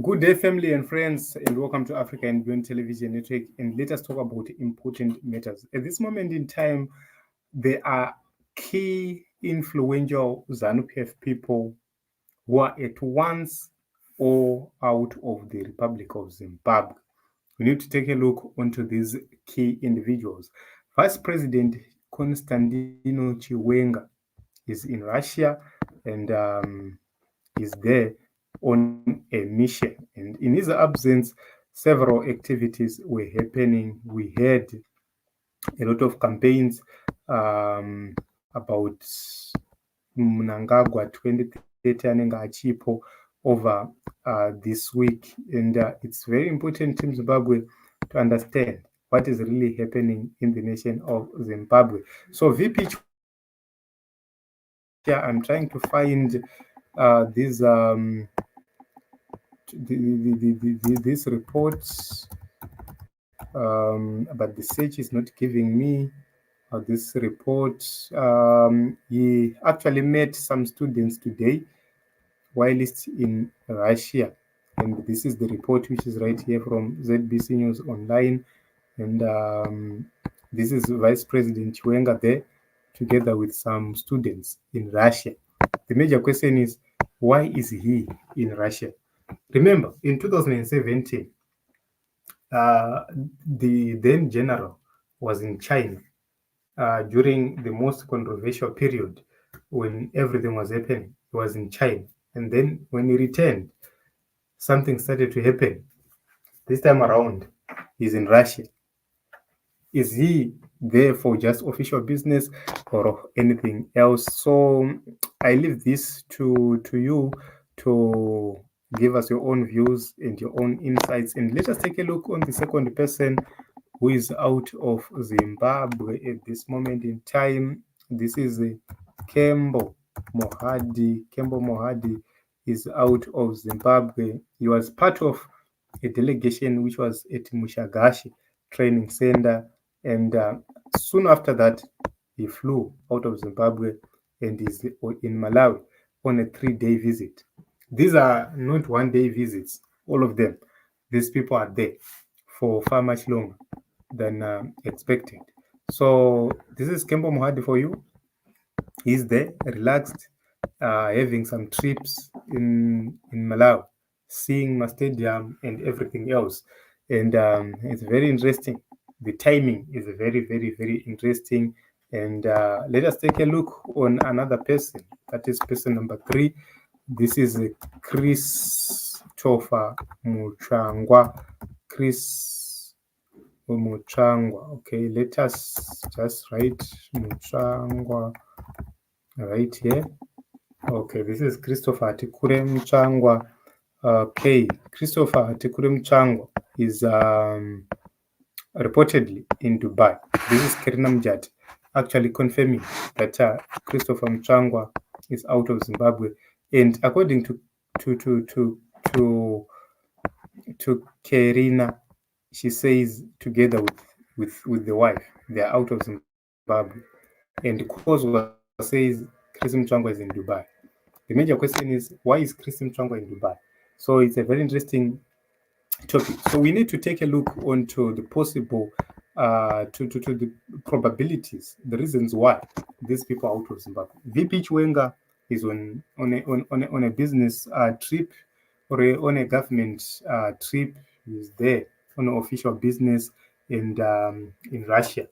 Good day, family and friends, and welcome to Africa and Beyond Television Network. And let us talk about important matters. At this moment in time, there are key influential ZANU PF people who are at once or out of the Republic of Zimbabwe. We need to take a look onto these key individuals. Vice President Constantino Chiwenga is in Russia and is there on a mission. And in his absence, several activities were happening. We had a lot of campaigns about Mnangagwa 2030 anenge achipo over this week. And it's very important in Zimbabwe to understand what is really happening in the nation of Zimbabwe. So VP I'm trying to find these this report, but the search is not giving me this report. He actually met some students today whilst in Russia, and this is the report which is right here from ZBC News Online. And this is Vice President Chiwenga there together with some students in Russia. The major question is, why is he in Russia? Remember, in 2017, the then general was in China during the most controversial period when everything was happening. He was in China. And then when he returned, something started to happen. This time around, he's in Russia. Is he there for just official business or anything else? So I leave this to you to give us your own views and your own insights. And let us take a look on the second person who is out of Zimbabwe at this moment in time. This is Kembo Mohadi. Kembo Mohadi is out of Zimbabwe. He was part of a delegation which was at Mushagashi Training Center, and soon after that, he flew out of Zimbabwe and is in Malawi on a 3-day visit. These are not one-day visits, all of them. These people are there for far much longer than expected. So this is Kembo Mohadi for you. He's there, relaxed, having some trips in Malawi, seeing my stadium and everything else. And it's very interesting. The timing is very, very, very interesting. And let us take a look on another person. That is person number 3. This is Christopher Mutsvangwa. Mutsvangwa. Okay, let us just write Mutsvangwa right here. Okay, this is Christopher Tikure Mutsvangwa. Okay, Christopher Tikure Mutsvangwa is reportedly in Dubai. This is Karina Mjati actually confirming that Christopher Mutsvangwa is out of Zimbabwe. And according to Karina, she says together with the wife, they are out of Zimbabwe. And Kozwa says Chris Mutsvangwa is in Dubai. The major question is, why is Chris Mutsvangwa in Dubai? So it's a very interesting topic. So we need to take a look onto the possible, to the probabilities, the reasons why these people are out of Zimbabwe. VP Chiwenga is on a business trip or on a government trip. He's there on an official business and in Russia,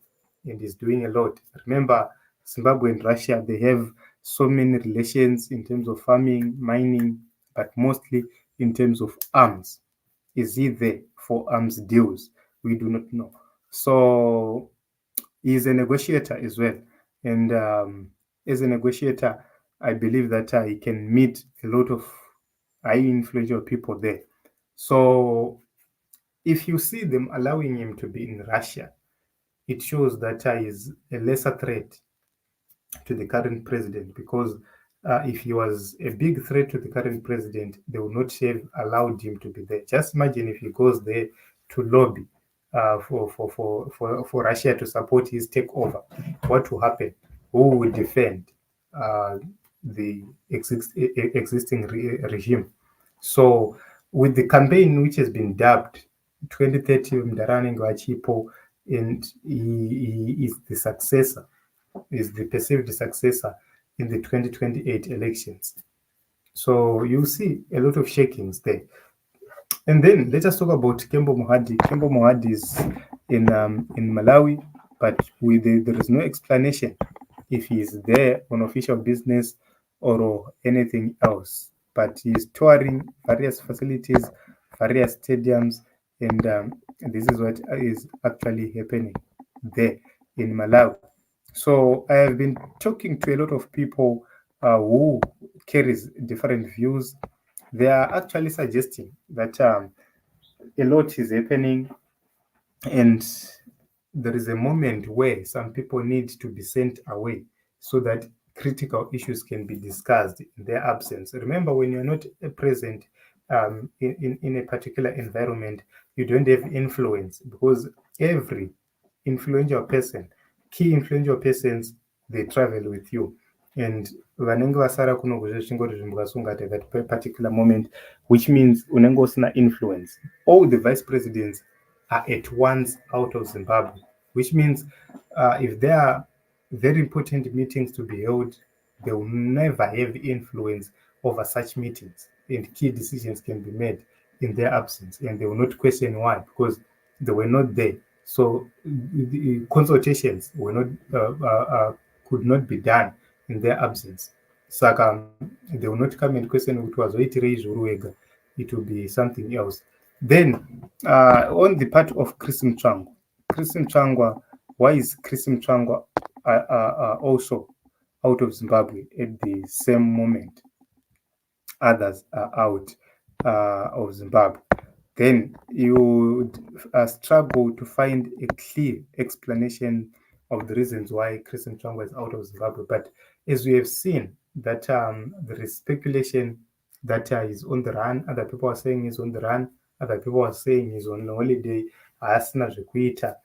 and is doing a lot. Remember, Zimbabwe and Russia, they have so many relations in terms of farming, mining, but mostly in terms of arms. Is he there for arms deals? We do not know. So he's a negotiator as well. And as a negotiator, I believe that he can meet a lot of high influential people there. So if you see them allowing him to be in Russia, it shows that he is a lesser threat to the current president, because if he was a big threat to the current president, they would not have allowed him to be there. Just imagine if he goes there to lobby for Russia to support his takeover. What will happen? Who will defend the existing regime? So with the campaign which has been dubbed 2030 Mdarani Ngwachipo, and he is the successor, is the perceived successor in the 2028 elections. So you see a lot of shakings there. And then let us talk about Kembo Mohadi. Kembo Mohadi is in Malawi, but there is no explanation if he is there on official business or anything else. But he is touring various facilities, various stadiums, and this is what is actually happening there in Malawi. So I have been talking to a lot of people who carries different views. They are actually suggesting that a lot is happening, and there is a moment where some people need to be sent away so that critical issues can be discussed in their absence. Remember, when you're not present in a particular environment, you don't have influence, because every influential person, key influential persons, they travel with you. And vanenge vasara kuno kuzvingori zvimbukasungata that particular moment, which means unenge usina influence. All the vice presidents are at once out of Zimbabwe, which means if there are very important meetings to be held, they will never have influence over such meetings, and key decisions can be made in their absence, and they will not question why, because they were not there. So the consultations were not could not be done in their absence. Saka, they will not come and question what was Zviru. It will be something else. Then on the part of Chris Mutsvangwa, why is Chris Mutsvangwa also out of Zimbabwe at the same moment others are out of Zimbabwe? Then you struggle to find a clear explanation of the reasons why Chris Mutsvangwa is out of Zimbabwe. But as we have seen, that there is speculation that he's on the run. Other people are saying he's on the run. Other people are saying he's on holiday. Asina zvekuita.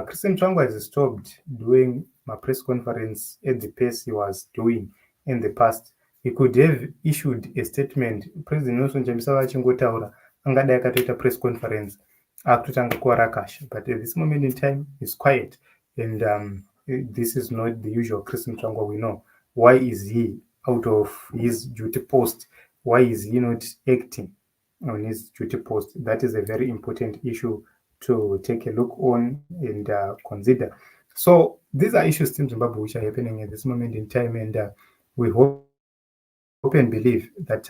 Chris Mutsvangwa has stopped doing my press conference at the pace he was doing in the past. He could have issued a statement. President Nelson Chamisa vachingotaura angadai akatoita press conference akutotanga kuwarakasha, but at this moment in time he's quiet, and this is not the usual Chris Mutsvangwa we know. Why is he out of his duty post? Why is he not acting on his duty post? That is a very important issue to take a look on and consider. So these are issues in Zimbabwe which are happening at this moment in time, and we hope and believe that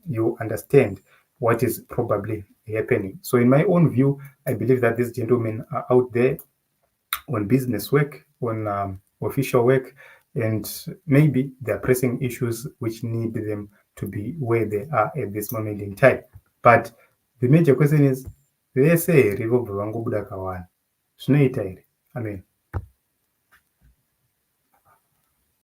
you understand what is probably happening. So in my own view, I believe that these gentlemen are out there on business work, on official work, and maybe they're pressing issues which need them to be where they are at this moment in time. But the major question is, they say Rivo Bvangobuda Kawan. I mean,